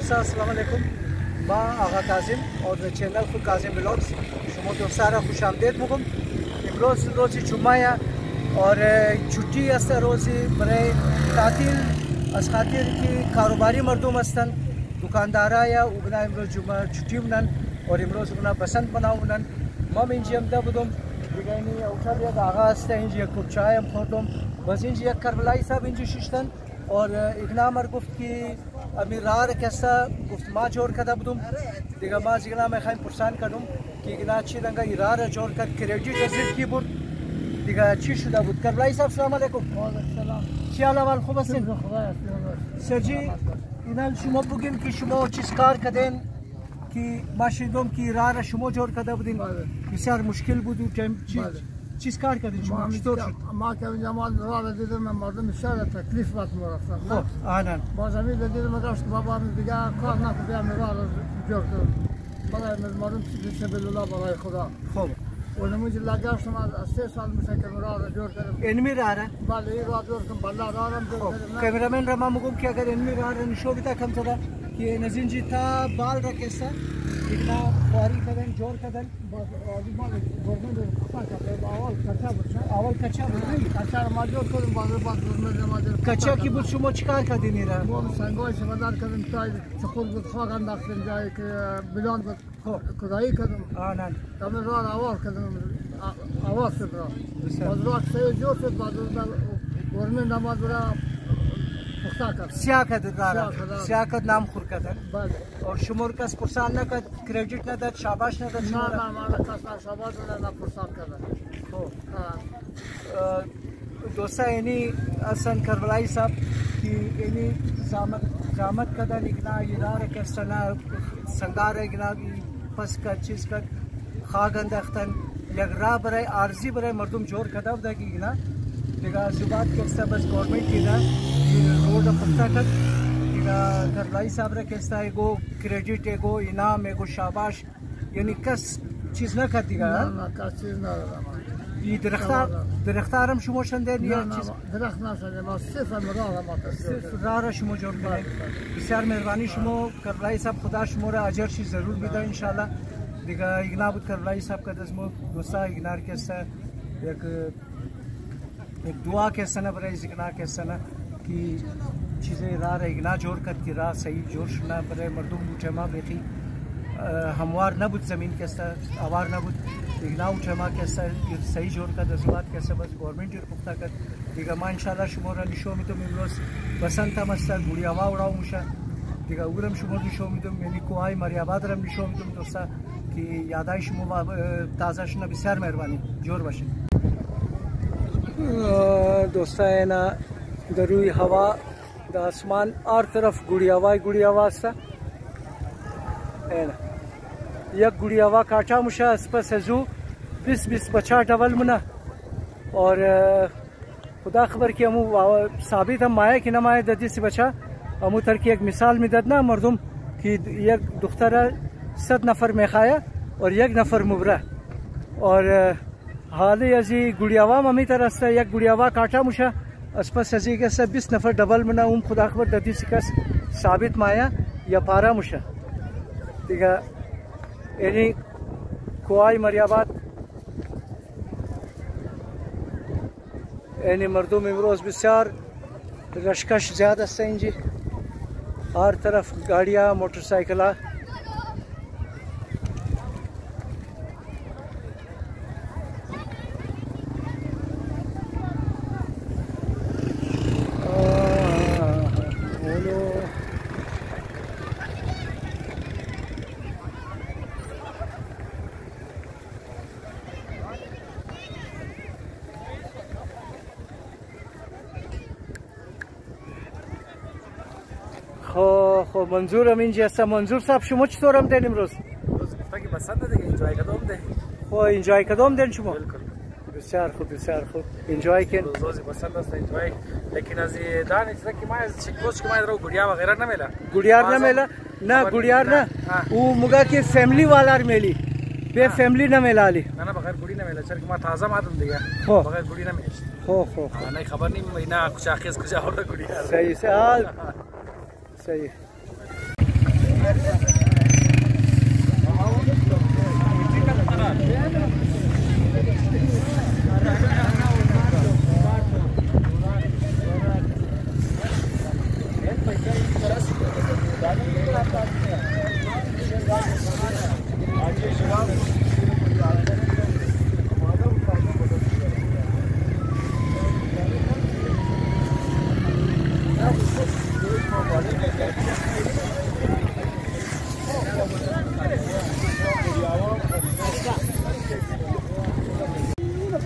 अस्सलाम वालेकुम। मैं आगा काजिम और चैनल खुद काजिम ब्लॉग्स शुमा दोस्तारा खुश आमदेद मुगम। इमरोज रोजी जुम्मा और छुट्टी हस्त रोजी बरे तातील अस खातिर की कारोबारी मर्दूम हस्तन दुकानदारा या उगना इमरोज जुम्मा छुट्टी उनन और इमरोज उगना बसंत बनाओ उनन मम इंजी हमदा बुदुम दिगानी उठा या आगा हस्त इंजी कुछ चाय हम खोटम बस इंजी करबलाई साहब इंजी शिश्तन और इगना मर गुफ्त की अमीर रार कैसा गुफ्त माँ जोड़ कर दबदुम दिगा माँ जिगना मैं खाइन पुरसान करूँ कि इगना अच्छी रंगा इरार जोड़ कर क्रेडिट अजीब की बुर दिगा अच्छी शुदा बुद करबलाई साहब सलाम अलैकुम शाला वाल खूब हसन सर जी इनाल शुमा बुगिन की शुमा चीज कार कदेन कि माशिदों की इरार शुमा जोड़ कर दबदिन बिसार मुश्किल बुदू टाइम चीज कार कदेन शुमा ما كان جمال مراد دیدم من مردم شهر تکلیف وقت مرفتم خب آنن بازمی دیدم داشت بابا من دیگه کار نکنم مراد جور کردم برای مردم چیزی به الله برای خدا خب ونموج لگاشتم از 3 سال میشه که مراد جور کردم انمی راره بله این راه جور کردم بالله رارم جور کردم کامرامن را ما میگم که اگر انمی راره نشو بیتا کم زده که نزینجی تا بال را کسا اینا خواری کردن جور کردن آدی مال گورنمنت اول کچا بود اول کچا بود کچا ما جور کردم بعد گورنمنت ما جور کچا کی بود شما چیکار کردین را ما سنگای شمدار کردم تا چخول بود خواهد انداختن جایی که بلان بود کدایی کردم آنن تمام راه آوار کردم آواز شد را بعد راه سه جور شد بعد گورنمنت نماز برا پختا کرد سیاه کرد را سیاه کرد نام خور کردن بله اور شمار کس پرسان نکرد کردیت نداد شاباش نداد نه نه ما کس شاباش نه پرسان کردن خب دوستا یعنی اصلا کربلایی صاحب کی یعنی زحمت کردن اگنا ایرار کسنا سنگار اگنا پس کا چیز کا خاگند اختن یک را برای عارضی برای مردم جور کردن بوده که اگنا دیگه زبات کستا بس گورنمنت کی نه روड पक्का कर करलाई साहब रे कैसा एगो क्रेडिट एगो इनाम एगो शाबाश यानी कस चीज ना कर दिगा ना कस चीज ना ये दरख्तारम शुमो शंदे या चीज درخت ना شده ما صفر مراه ما सिर्फ रारा शुमो जोड़ करे बिसार मेहरबानी शुमो करलाई साहब खुदा शुमो रा अजर शी जरूर बिदा इंशाल्लाह दिगा इग्नाबत करलाई साहब का दसमो दोस्ता इग्नार कैसा एक दुआ कैसा ना बरे इग्ना कैसा ना कि चीज़ें राह इगना जोर कर की राह सही जोश ना बरे मर्दूम उठमा बेखी हमवार न बुद ज़मीन कैसा आवार न बुद इगना उठमा कैसा सही जोर का दसबात कैसा बस गवर्नमेंट पुख्ता कर दिगा मा इंशाल्लाह शुमोरा निशो में तो मिमरोज बसंता मस्ता गुड़ी हवा उड़ाऊ मुशा दिगा उगरम शुमोर निशो में तो मेरी कोई मरियाबाद रम निशो में तुम दोस्ता कि यादाई शुमो ताज़ा शुना बिसार मेहरबानी जोर बशे दोस्ता है ना दरुई हवा द आसमान आर तरफ गुड़ी हवा सा है ना यक गुड़ी हवा काटा मुशा अस्पस हजू 20 बचा डबल मुना और खुदा खबर की अमू साबित हम माया कि न माया ददी से बचा अमू तर की एक मिसाल में ददना मर्दुम कि यक दुख्तरा 100 नफर में खाया और यक नफर मुबरा और हाल अजी गुड़ी हवा मम्मी तरह से यक गुड़ी हवा काटा मुशा अस्पस हजी के 20 नफर डबल मना उम खुदा खबर ददी सिकस साबित माया या पारा मुशा दिगा यानी कोई मरियाबाद यानी मर्दों में रोज बिसार रशकश ज़्यादा सही जी हर तरफ गाड़ियाँ मोटरसाइकिल خو منظور امین جیسا منظور صاحب شما چطور هم دین امروز؟ امروز گفتن که بسنده دیگه انجوای کدام ده خو انجوای کدام دین شما؟ بالکل بسیار خوب انجوای کن روز بسنده است انجوای لیکن از دانش که ما از چیکوس که ما رو گوڑیا وغیرہ نہ ملا گوڑیار نہ ملا نہ گوڑیار نہ وہ مگا کے فیملی والار میلی بے فیملی نہ ملا لی نه بغیر گوڑی نہ ملا چر که ما تازه مادم دیگه بغیر گوڑی نہ ملا خو نه خبر نہیں مہینہ کچھ اخیز کجا اور گوڑیا صحیح صحیح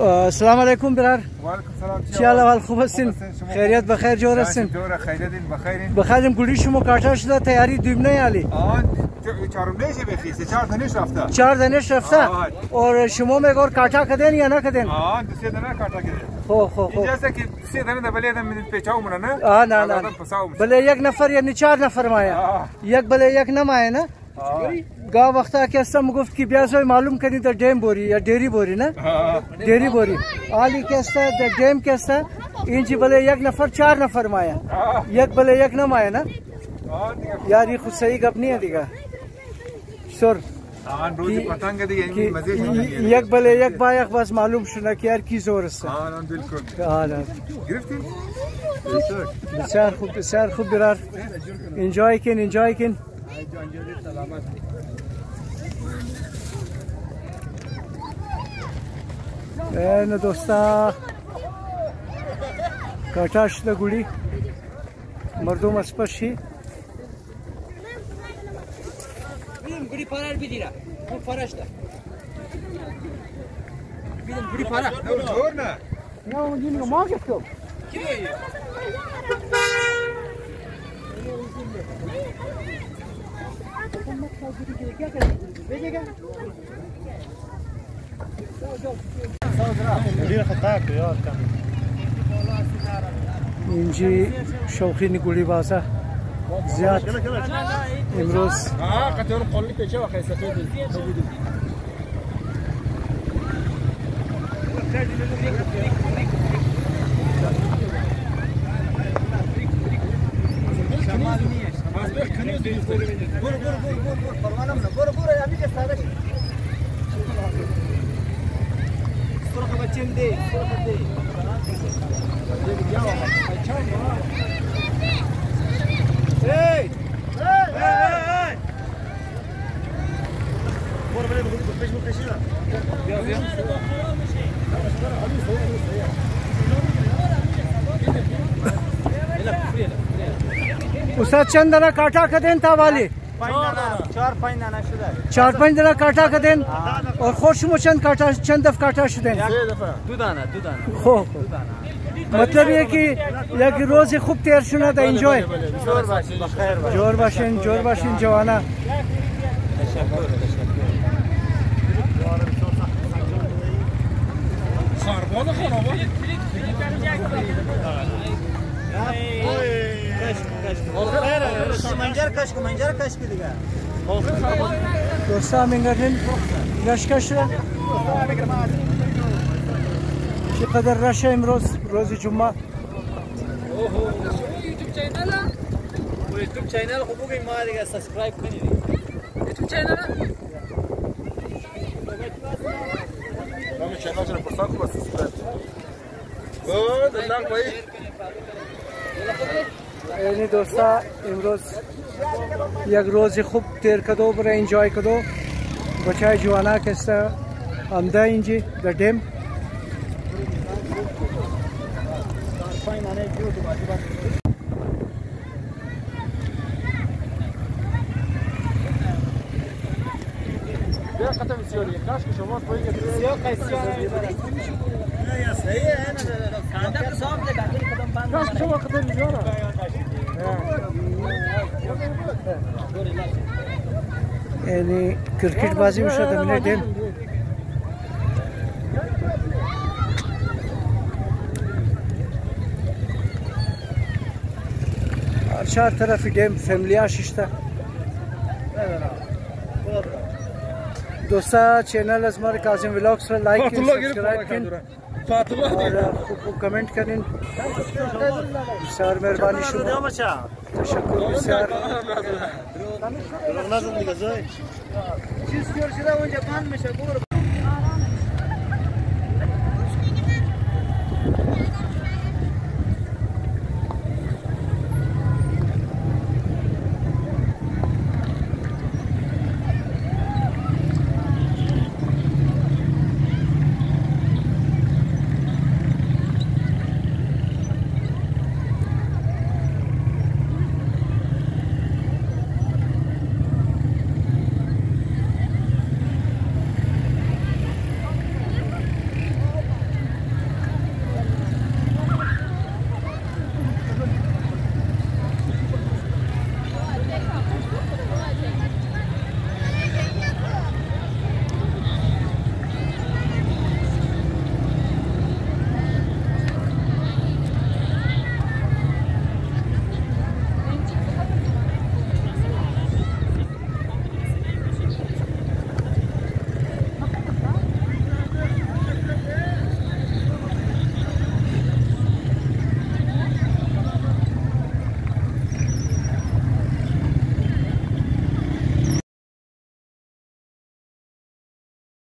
السلام علیکم برار. وعلیکم سلام. چی حال خوب هستین؟ خیریت بخیر جور هستین؟ جور خیریت بخیرین. بخیریم گوری شما کارتا شده تیاری دویمنه علی. چهارم نیست بخیسه 4 دانش رفته. 4 دانش رفته. اور شما میگور کارتا کدین یا نه کدین؟ 2 دانه کارتا کدین. خو اینجا است که 3 دانه بله آدم میدید پیچاو منه نه؟ نه. بله یک نفر یا 4 نفر مایه. یک بله یک نمایه نه؟ گاه وقتا که استم گفت که بیازوی معلوم کنی در دیم بوری یا دیری بوری نه؟ دیری بوری. علی که است در دیم که است اینجی بله یک نفر 4 نفر مایه. یک بله یک نمایه نه؟ یاری خود صحیح گپ نیه دیگه. سر روزی پتنگ دیگه این مزه یک بله یک بایق بس معلوم شونه که هر کی زور است. بالکل. گرفتین؟ بسیار خوب برار. انجوی کن. نه دوستا کارتا شده گولی مردم اسپشی بیدیم گولی پارار بیدیره اون پارش ده بیدیم گولی پارار جور نه نه اون دیگه ما گفتم کی بایی؟ اینجی شوخی گولی بازه زیاد امروز قطعا قلی پیچه و خیلی سفید استاد چند دانه کارتا کدین تا والی 4-5 دانه شده 4-5 دانه کارتا کدین اور خود شما چند دفعه کارتا شدین 2 دانه خب مطلب یه که یک روز خوب تیر شونه دا انجوی جور باشین جوانا خربان خرابان منجر کش دیگه دوستا منگردین گشکش را چقدر رشه امروز روز جمعه یوتیوب چینل خوب بگیم ما دیگه سابسکرایب کنید یوتیوب چینل نام چینل چرا پرسان کو سابسکرایب بود الله کوئی یعنی دوستا امروز یک روز خوب تیر کدو برای انجوی کدو بچای جوانا کسته آمده اینجی در دیم یعنی کرکٹ بازی میشه در دیم چهار طرفی دیم فیملی آشیشته دوستا چینل از مار کاظم ولاگز را لایک کن سبسکرایب کن اور خوب کمنٹ کرین بسیار مهربانی شما تشکر بسیار. دروغ نزن دیگه زای. چیز کار شده اونجا بند میشه برو.